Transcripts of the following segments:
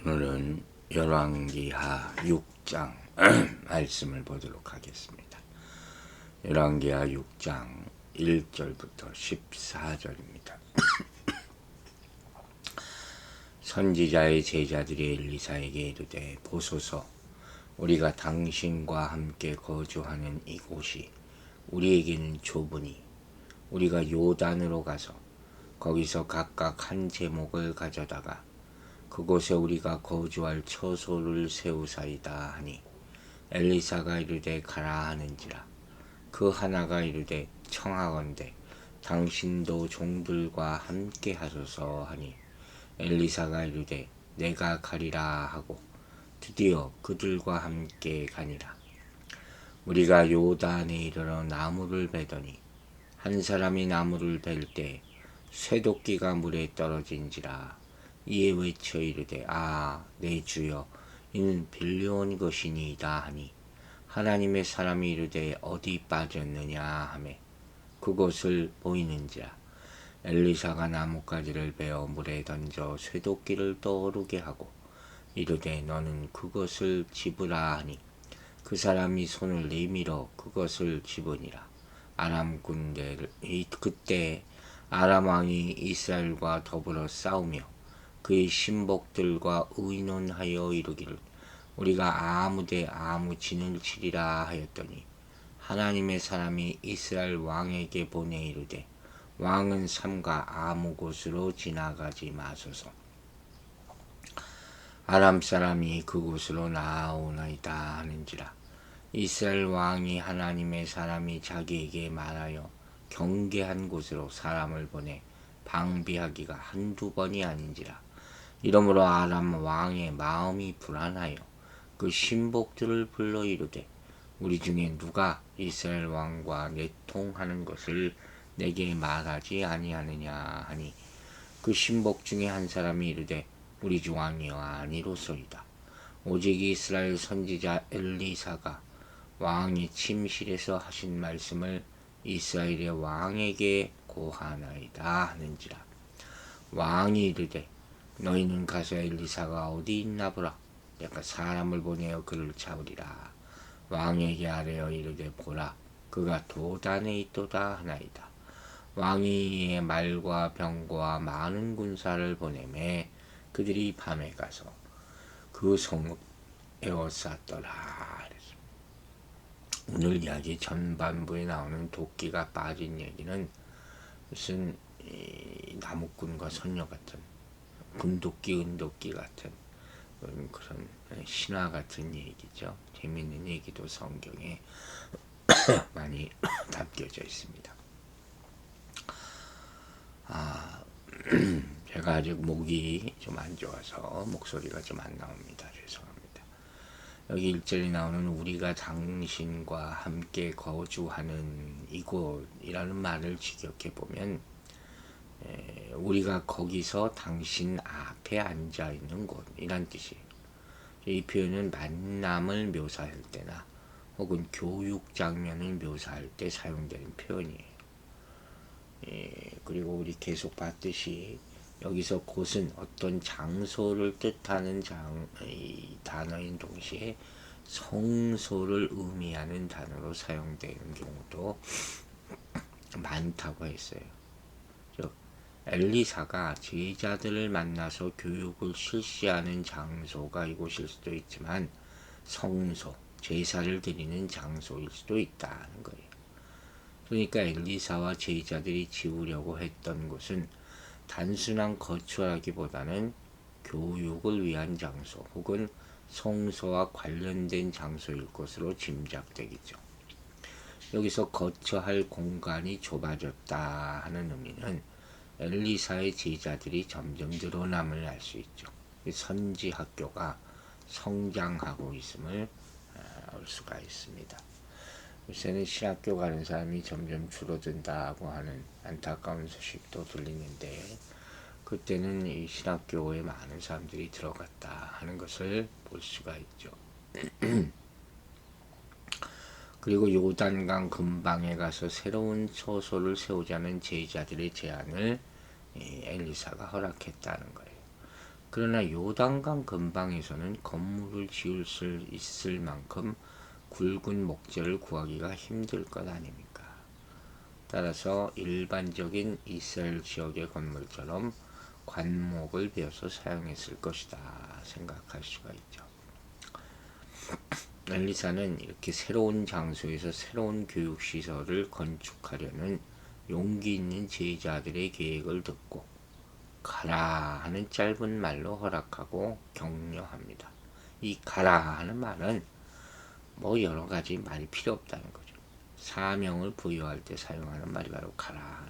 오늘은 열왕기하 6장 말씀을 보도록 하겠습니다. 열왕기하 6장 1절부터 14절입니다. 선지자의 제자들이 엘리사에게 이르되 보소서, 우리가 당신과 함께 거주하는 이곳이 우리에게는 좁으니 우리가 요단으로 가서 거기서 각각 한 제목을 가져다가 그곳에 우리가 거주할 처소를 세우사이다 하니, 엘리사가 이르되 가라 하는지라. 그 하나가 이르되 청하건대 당신도 종들과 함께 하소서 하니, 엘리사가 이르되 내가 가리라 하고 드디어 그들과 함께 가니라. 우리가 요단에 이르러 나무를 베더니 한 사람이 나무를 벨 때 쇠도끼가 물에 떨어진지라. 이에 외쳐 이르되 내 주여, 이는 빌려온 것이니이다 하니, 하나님의 사람이 이르되 어디 빠졌느냐 하매 그곳을 보이는지라. 엘리사가 나뭇가지를 베어 물에 던져 쇠도끼를 떠오르게 하고 이르되 너는 그것을 집으라 하니, 그 사람이 손을 내밀어 그것을 집으니라. 아람 군대를 그때 아람 왕이 이스라엘과 더불어 싸우며 그의 신복들과 의논하여 이르기를 우리가 아무 대 아무 진을 치리라 하였더니, 하나님의 사람이 이스라엘 왕에게 보내 이르되 왕은 삼가 아무 곳으로 지나가지 마소서. 아람 사람이 그곳으로 나아오나이다 하는지라. 이스라엘 왕이 하나님의 사람이 자기에게 말하여 경계한 곳으로 사람을 보내 방비하기가 한두 번이 아닌지라. 이러므로 아람 왕의 마음이 불안하여 그 신복들을 불러 이르되 우리 중에 누가 이스라엘 왕과 내통하는 것을 내게 말하지 아니하느냐 하니, 그 신복 중에 한 사람이 이르되 우리 주 왕이여 아니로소이다. 오직 이스라엘 선지자 엘리사가 왕이 침실에서 하신 말씀을 이스라엘의 왕에게 고하나이다 하는지라. 왕이 이르되 너희는 가서 엘리사가 어디 있나 보라. 내가 사람을 보내어 그를 잡으리라. 왕에게 아뢰어 이르되 보라, 그가 도단에 있도다 하나이다. 왕이 이에 말과 병거와 많은 군사를 보내매 그들이 밤에 가서 그 성을 에워쌌더라. 오늘 이야기 전반부에 나오는 도끼가 빠진 얘기는 무슨 나무꾼과 선녀 같은, 금도끼, 은도끼 같은 그런 신화 같은 얘기죠. 재미있는 얘기도 성경에 많이 담겨져 있습니다. 제가 아직 목이 좀 안 좋아서 목소리가 좀 안 나옵니다. 죄송합니다. 여기 1절에 나오는 우리가 당신과 함께 거주하는 이곳이라는 말을 직역해 보면 우리가 거기서 당신 앞에 앉아 있는 곳 이란 뜻이에요. 이 표현은 만남을 묘사할 때나 혹은 교육 장면을 묘사할 때 사용되는 표현이에요. 그리고 우리 계속 봤듯이 여기서 곳은 어떤 장소를 뜻하는 단어인 동시에 성소를 의미하는 단어로 사용되는 경우도 많다고 했어요. 즉 엘리사가 제자들을 만나서 교육을 실시하는 장소가 이곳일 수도 있지만 성소, 제사를 드리는 장소일 수도 있다는 거예요. 그러니까 엘리사와 제자들이 지으려고 했던 곳은 단순한 거처라기보다는 교육을 위한 장소 혹은 성소와 관련된 장소일 것으로 짐작되겠죠. 여기서 거처할 공간이 좁아졌다 하는 의미는 엘리사의 제자들이 점점 늘어남을 알 수 있죠. 선지 학교가 성장하고 있음을 알 수가 있습니다. 요새는 신학교 가는 사람이 점점 줄어든다고 하는 안타까운 소식도 들리는데, 그때는 이 신학교에 많은 사람들이 들어갔다 하는 것을 볼 수가 있죠. 그리고 요단강 근방에 가서 새로운 처소를 세우자는 제자들의 제안을 엘리사가 허락했다는 거예요. 그러나 요단강 근방에서는 건물을 지을 수 있을 만큼 굵은 목재를 구하기가 힘들 것 아닙니까? 따라서 일반적인 이스라엘 지역의 건물처럼 관목을 베어서 사용했을 것이다 생각할 수가 있죠. 엘리사는 이렇게 새로운 장소에서 새로운 교육시설을 건축하려는 용기 있는 제자들의 계획을 듣고 가라 하는 짧은 말로 허락하고 격려합니다. 이 가라 하는 말은 뭐 여러 가지 말이 필요 없다는 거죠. 사명을 부여할 때 사용하는 말이 바로 가라.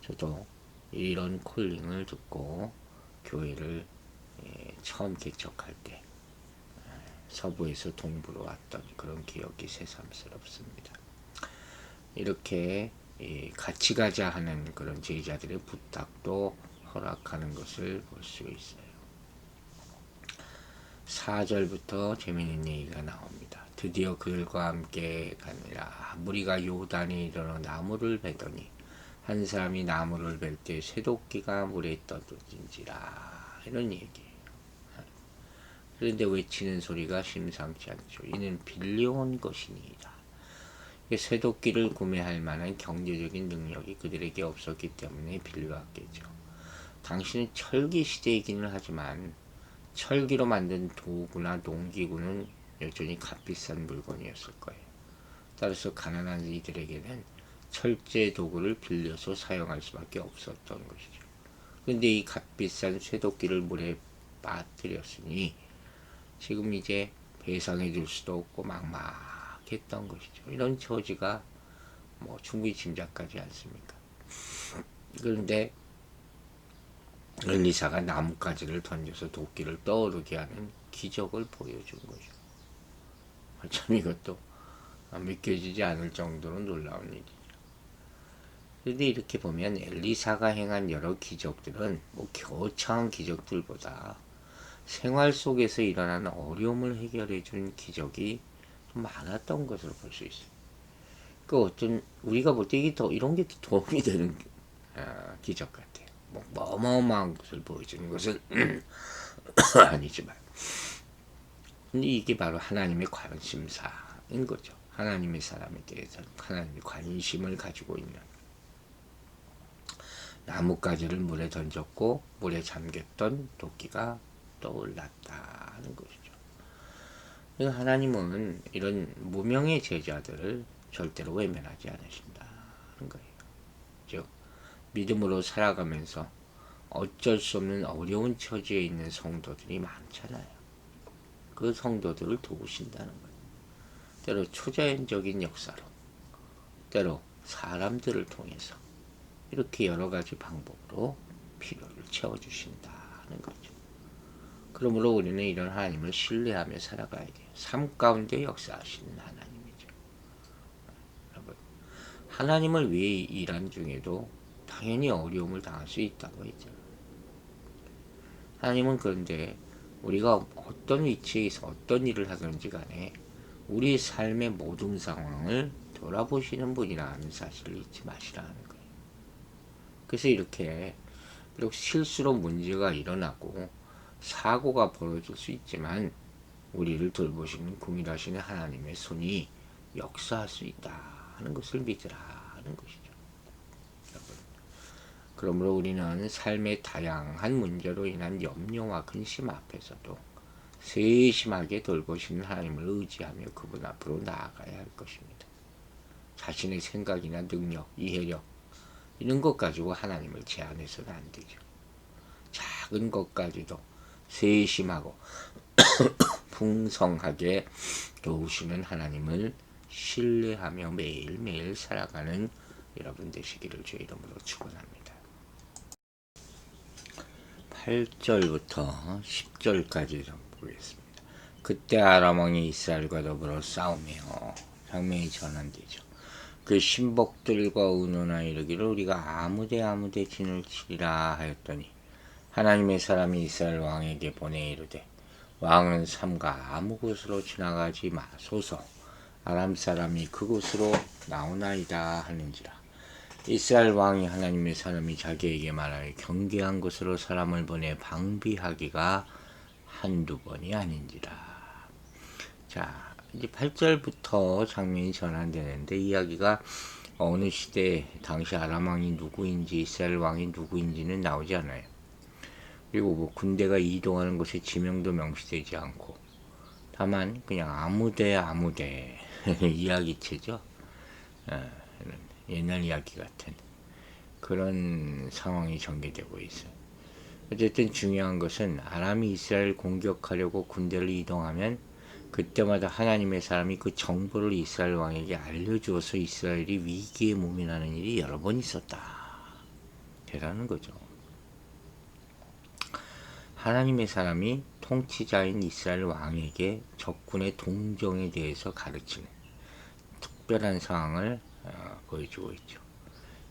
저도 이런 콜링을 듣고 교회를 처음 개척할 때 서부에서 동부로 왔던 그런 기억이 새삼스럽습니다. 이렇게 같이 가자 하는 그런 제자들의 부탁도 허락하는 것을 볼 수 있어요. 4절부터 재미있는 얘기가 나옵니다. 드디어 그들과 함께 가니라. 무리가 요단에 이르러 나무를 베더니 한 사람이 나무를 벨 때 쇠도끼가 물에 떠들진지라. 이런 얘기예요. 그런데 외치는 소리가 심상치 않죠. 이는 빌려온 것이니이다. 쇠도끼를 구매할 만한 경제적인 능력이 그들에게 없었기 때문에 빌려왔겠죠. 당시는 철기 시대이기는 하지만 철기로 만든 도구나 농기구는 여전히 값비싼 물건이었을 거예요. 따라서 가난한 이들에게는 철제 도구를 빌려서 사용할 수밖에 없었던 것이죠. 그런데 이 값비싼 쇠도끼를 물에 빠뜨렸으니 지금 이제 배상해 줄 수도 없고 막막했던 것이죠. 이런 처지가 뭐 충분히 짐작하지 않습니까? 그런데 엘리사가 나뭇가지를 던져서 도끼를 떠오르게 하는 기적을 보여준 거죠. 참 이것도 믿겨지지 않을 정도로 놀라운 일이죠. 그런데 이렇게 보면 엘리사가 행한 여러 기적들은 뭐 거창한 기적들보다 생활 속에서 일어나는 어려움을 해결해 준 기적이 좀 많았던 것으로 볼 수 있어요. 그 어떤 우리가 볼 때 이게 더 이런 게 도움이 되는 기적 같아요. 뭐 어마어마한 것을 보여주는 것은 아니지만, 근데 이게 바로 하나님의 관심사인 거죠. 하나님의 사람에 대해서 하나님의 관심을 가지고 있는. 나뭇가지를 물에 던졌고 물에 잠겼던 도끼가 떠올랐다 하는 것이죠. 그래서 하나님은 이런 무명의 제자들을 절대로 외면하지 않으신다는 거예요. 즉 믿음으로 살아가면서 어쩔 수 없는 어려운 처지에 있는 성도들이 많잖아요. 그 성도들을 도우신다는 거예요. 때로 초자연적인 역사로, 때로 사람들을 통해서 이렇게 여러 가지 방법으로 필요를 채워주신다는 거죠. 그러므로 우리는 이런 하나님을 신뢰하며 살아가야 돼요. 삶 가운데 역사하시는 하나님이죠. 여러분, 하나님을 위해 일한 중에도 당연히 어려움을 당할 수 있다고 했죠. 하나님은 그런데 우리가 어떤 위치에서 어떤 일을 하든지 간에 우리 삶의 모든 상황을 돌아보시는 분이라는 사실을 잊지 마시라는 거예요. 그래서 이렇게 비록 실수로 문제가 일어나고 사고가 벌어질 수 있지만 우리를 돌보시는 궁일하시는 하나님의 손이 역사할 수 있다 하는 것을 믿으라 하는 것이죠. 여러분, 그러므로 우리는 삶의 다양한 문제로 인한 염려와 근심 앞에서도 세심하게 돌보시는 하나님을 의지하며 그분 앞으로 나아가야 할 것입니다. 자신의 생각이나 능력, 이해력 이런 것 가지고 하나님을 제한해서는 안 되죠. 작은 것까지도 세심하고 풍성하게 도우시는 하나님을 신뢰하며 매일매일 살아가는 여러분 되시기를 주의 이름으로 축원합니다. 8절부터 10절까지 좀 보겠습니다. 그때 아람 왕이 이스라엘과 더불어 싸우며 장면이 전환되죠. 그 신복들과 의논하 이르기를 우리가 아무데 진을 치리라 하였더니 하나님의 사람이 이스라엘 왕에게 보내 이르되 왕은 삼가 아무 곳으로 지나가지 마소서 아람 사람이 그곳으로 나오나이다 하는지라. 이스라엘 왕이 하나님의 사람이 자기에게 말하여 경계한 곳으로 사람을 보내 방비하기가 한두 번이 아닌지라. 자, 이제 8절부터 장면이 전환되는데 이야기가 어느 시대 당시 아람 왕이 누구인지 이스라엘 왕이 누구인지는 나오지 않아요. 그리고 뭐 군대가 이동하는 곳에 지명도 명시되지 않고 다만 그냥 아무데 이야기체죠. 옛날 이야기 같은 그런 상황이 전개되고 있어요. 어쨌든 중요한 것은 아람이 이스라엘을 공격하려고 군대를 이동하면 그때마다 하나님의 사람이 그 정보를 이스라엘 왕에게 알려주어서 이스라엘이 위기에 모면하는 일이 여러 번 있었다. 대단한 거죠. 하나님의 사람이 통치자인 이스라엘 왕에게 적군의 동정에 대해서 가르치는 특별한 상황을 보여주고 있죠.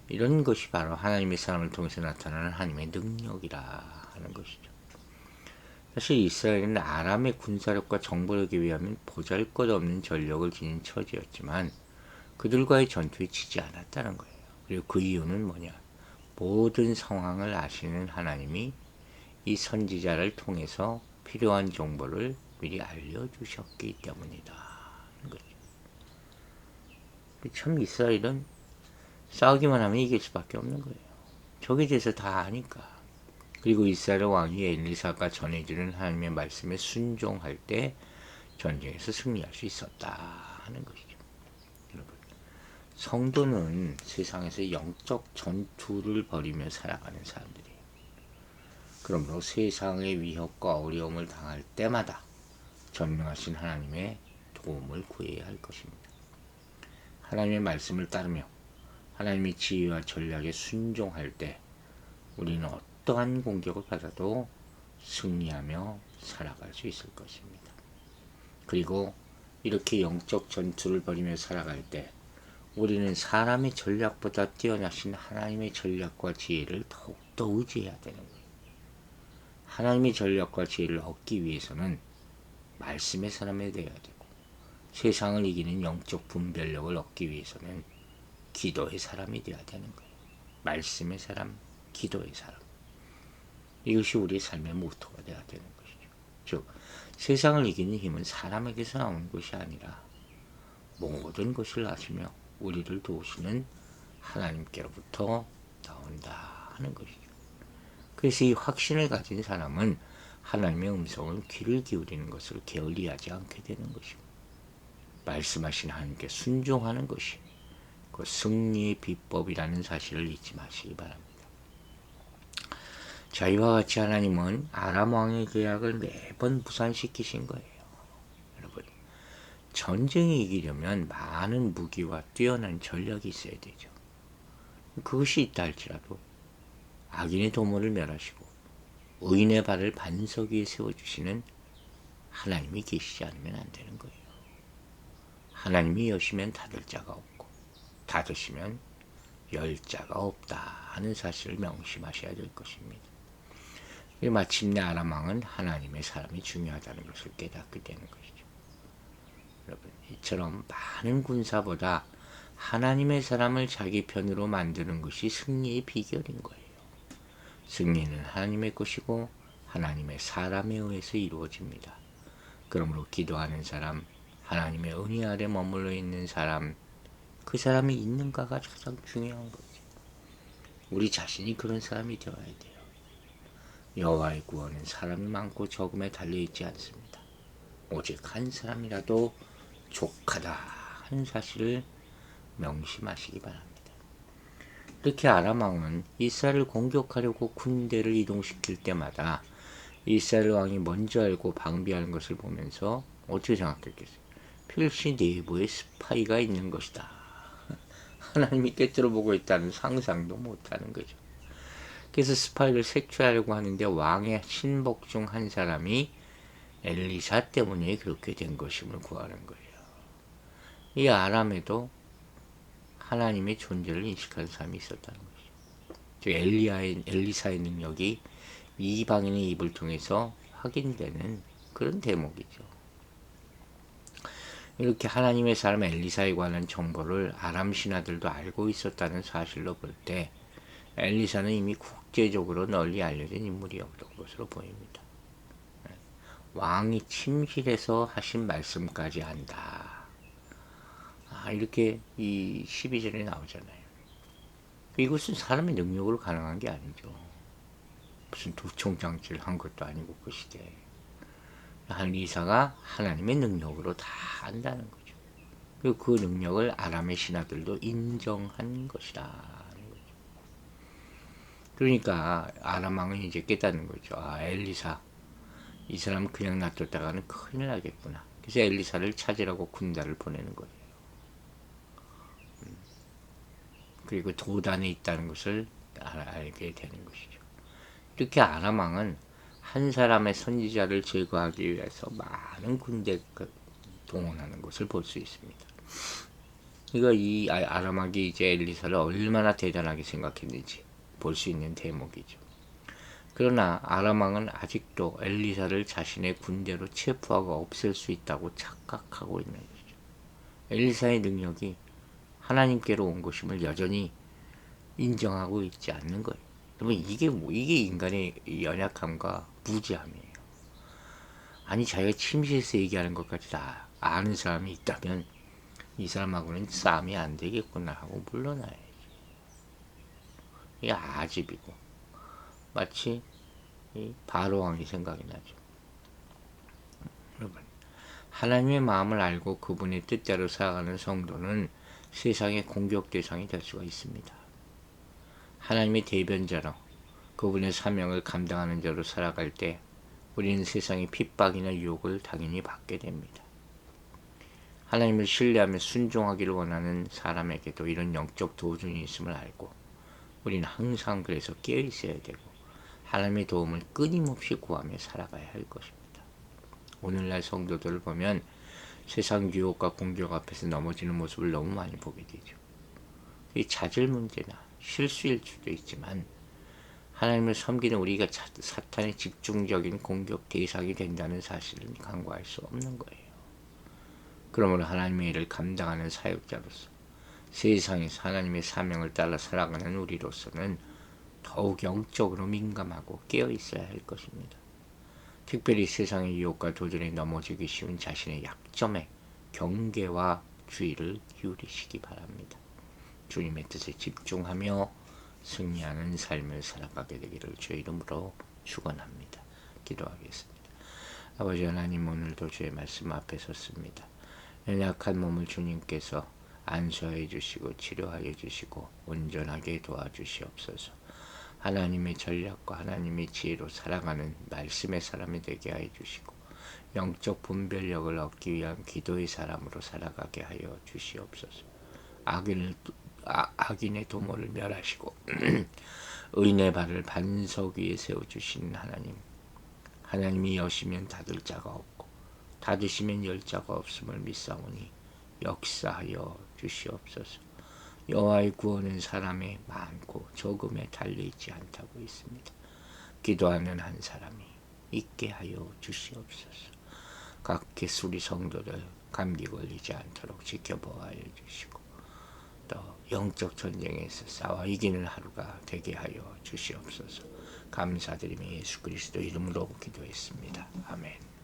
이런 것이 바로 하나님의 사람을 통해서 나타나는 하나님의 능력이라 하는 것이죠. 사실 이스라엘은 아람의 군사력과 정보력에 비하면 보잘것없는 전력을 지닌 처지였지만 그들과의 전투에 지지 않았다는 거예요. 그리고 그 이유는 뭐냐? 모든 상황을 아시는 하나님이 이 선지자를 통해서 필요한 정보를 미리 알려주셨기 때문이다 하는 거죠. 참 이스라엘은 싸우기만 하면 이길 수밖에 없는 거예요. 적에 대해서 다 아니까. 그리고 이스라엘 왕이 엘리사가 전해주는 하나님의 말씀에 순종할 때 전쟁에서 승리할 수 있었다 하는 것이죠. 여러분, 성도는 세상에서 영적 전투를 벌이며 살아가는 사람들이에요. 그러므로 세상의 위협과 어려움을 당할 때마다 전능하신 하나님의 도움을 구해야 할 것입니다. 하나님의 말씀을 따르며 하나님의 지혜와 전략에 순종할 때 우리는 어떠한 공격을 받아도 승리하며 살아갈 수 있을 것입니다. 그리고 이렇게 영적 전투를 벌이며 살아갈 때 우리는 사람의 전략보다 뛰어나신 하나님의 전략과 지혜를 더욱더 의지해야 되는 거예요. 하나님의 전략과 지혜를 얻기 위해서는 말씀의 사람이 되어야 되고 세상을 이기는 영적 분별력을 얻기 위해서는 기도의 사람이 되어야 되는 거예요. 말씀의 사람, 기도의 사람. 이것이 우리 삶의 모토가 되어야 되는 것이죠. 즉, 세상을 이기는 힘은 사람에게서 나오는 것이 아니라 모든 것을 아시며 우리를 도우시는 하나님께로부터 나온다 하는 것이죠. 그래서 이 확신을 가진 사람은 하나님의 음성을 귀를 기울이는 것을 게을리하지 않게 되는 것이고 말씀하신 하나님께 순종하는 것이 그 승리의 비법이라는 사실을 잊지 마시기 바랍니다. 자, 이와 같이 하나님은 아람 왕의 계약을 매번 무산시키신 거예요. 여러분, 전쟁이 이기려면 많은 무기와 뛰어난 전략이 있어야 되죠. 그것이 있다 할지라도 악인의 도모를 멸하시고 의인의 발을 반석 위에 세워주시는 하나님이 계시지 않으면 안 되는 거예요. 하나님이 여시면 닫을 자가 없고 닫으시면 열 자가 없다 하는 사실을 명심하셔야 될 것입니다. 마침내 아람 왕은 하나님의 사람이 중요하다는 것을 깨닫게 되는 것이죠. 여러분, 이처럼 많은 군사보다 하나님의 사람을 자기 편으로 만드는 것이 승리의 비결인 거예요. 승리는 하나님의 것이고 하나님의 사람에 의해서 이루어집니다. 그러므로 기도하는 사람, 하나님의 은혜 아래 머물러 있는 사람, 그 사람이 있는가가 가장 중요한 거죠. 우리 자신이 그런 사람이 되어야 돼요. 여호와의 구원은 사람이 많고 적음에 달려있지 않습니다. 오직 한 사람이라도 족하다 하는 사실을 명심하시기 바랍니다. 이렇게 아람 왕은 이스라엘을 공격하려고 군대를 이동시킬 때마다 이스라엘 왕이 먼저 알고 방비하는 것을 보면서 어떻게 생각했겠어요? 필시 내부에 스파이가 있는 것이다. 하나님이 꿰뚫어 보고 있다는 상상도 못하는 거죠. 그래서 스파이를 색출하려고 하는데 왕의 신복 중 한 사람이 엘리사 때문에 그렇게 된 것임을 구하는 거예요. 이 아람에도 하나님의 존재를 인식하는 사람이 있었다는 것이죠. 즉 엘리사의 능력이 이방인의 입을 통해서 확인되는 그런 대목이죠. 이렇게 하나님의 사람 엘리사에 관한 정보를 아람 신하들도 알고 있었다는 사실로 볼 때 엘리사는 이미 국제적으로 널리 알려진 인물이었던 것으로 보입니다. 왕이 침실에서 하신 말씀까지 안다. 이렇게 이 12절에 나오잖아요. 이것은 사람의 능력으로 가능한 게 아니죠. 무슨 도청장치를 한 것도 아니고 그 시대에. 엘리사가 하나님의 능력으로 다 안다는 거죠. 그리고 그 능력을 아람의 신하들도 인정한 것이다. 그러니까 아람 왕은 이제 깨닫는 거죠. 엘리사 이 사람 그냥 놔뒀다가는 큰일 나겠구나. 그래서 엘리사를 찾으라고 군대를 보내는 거예요. 그리고 도단에 있다는 것을 알게 되는 것이죠. 이렇게 아람 왕은 한 사람의 선지자를 제거하기 위해서 많은 군대 동원하는 것을 볼 수 있습니다. 이거 이 아람 왕이 이제 엘리사를 얼마나 대단하게 생각했는지 볼 수 있는 대목이죠. 그러나 아람 왕은 아직도 엘리사를 자신의 군대로 체포하고 없앨 수 있다고 착각하고 있는 거죠. 엘리사의 능력이 하나님께로 온 것임을 여전히 인정하고 있지 않는 거예요. 그러면 이게 인간의 연약함과 무지함이에요. 아니 자기가 침실에서 얘기하는 것까지 다 아는 사람이 있다면 이 사람하고는 싸움이 안 되겠구나 하고 물러나야지. 이게 아집이고 마치 이 바로왕이 생각이 나죠. 여러분, 하나님의 마음을 알고 그분의 뜻대로 살아가는 성도는 세상의 공격 대상이 될 수가 있습니다. 하나님의 대변자로 그분의 사명을 감당하는 자로 살아갈 때 우리는 세상의 핍박이나 유혹을 당연히 받게 됩니다. 하나님을 신뢰하며 순종하기를 원하는 사람에게도 이런 영적 도전이 있음을 알고 우리는 항상 그래서 깨어 있어야 되고 하나님의 도움을 끊임없이 구하며 살아가야 할 것입니다. 오늘날 성도들을 보면 세상 유혹과 공격 앞에서 넘어지는 모습을 너무 많이 보게 되죠. 이 자질 문제나 실수일 수도 있지만 하나님을 섬기는 우리가 사탄의 집중적인 공격 대상이 된다는 사실은 간과할 수 없는 거예요. 그러므로 하나님의 일을 감당하는 사역자로서 세상에서 하나님의 사명을 따라 살아가는 우리로서는 더욱 영적으로 민감하고 깨어 있어야 할 것입니다. 특별히 세상의 유혹과 도전에 넘어지기 쉬운 자신의 약점에 경계와 주의를 기울이시기 바랍니다. 주님의 뜻에 집중하며 승리하는 삶을 살아가게 되기를 주의 이름으로 축원합니다. 기도하겠습니다. 아버지 하나님, 오늘도 주의 말씀 앞에 섰습니다. 연약한 몸을 주님께서 안수하여 주시고 치료하여 주시고 온전하게 도와주시옵소서. 하나님의 전략과 하나님의 지혜로 살아가는 말씀의 사람이 되게 하여 주시고 영적 분별력을 얻기 위한 기도의 사람으로 살아가게 하여 주시옵소서. 악인의 도모를 멸하시고 의인의 발을 반석 위에 세워주시는 하나님, 하나님이 여시면 닫을 자가 없고 닫으시면 열 자가 없음을 믿사오니 역사하여 주시옵소서. 여호와의 구원은 사람의 많고 적음에 달려있지 않다고 있습니다. 기도하는 한 사람이 있게 하여 주시옵소서. 각 개수리 성도들 감기 걸리지 않도록 지켜보아여 주시고 또 영적 전쟁에서 싸워 이기는 하루가 되게 하여 주시옵소서. 감사드리며 예수 그리스도 이름으로 기도했습니다. 아멘.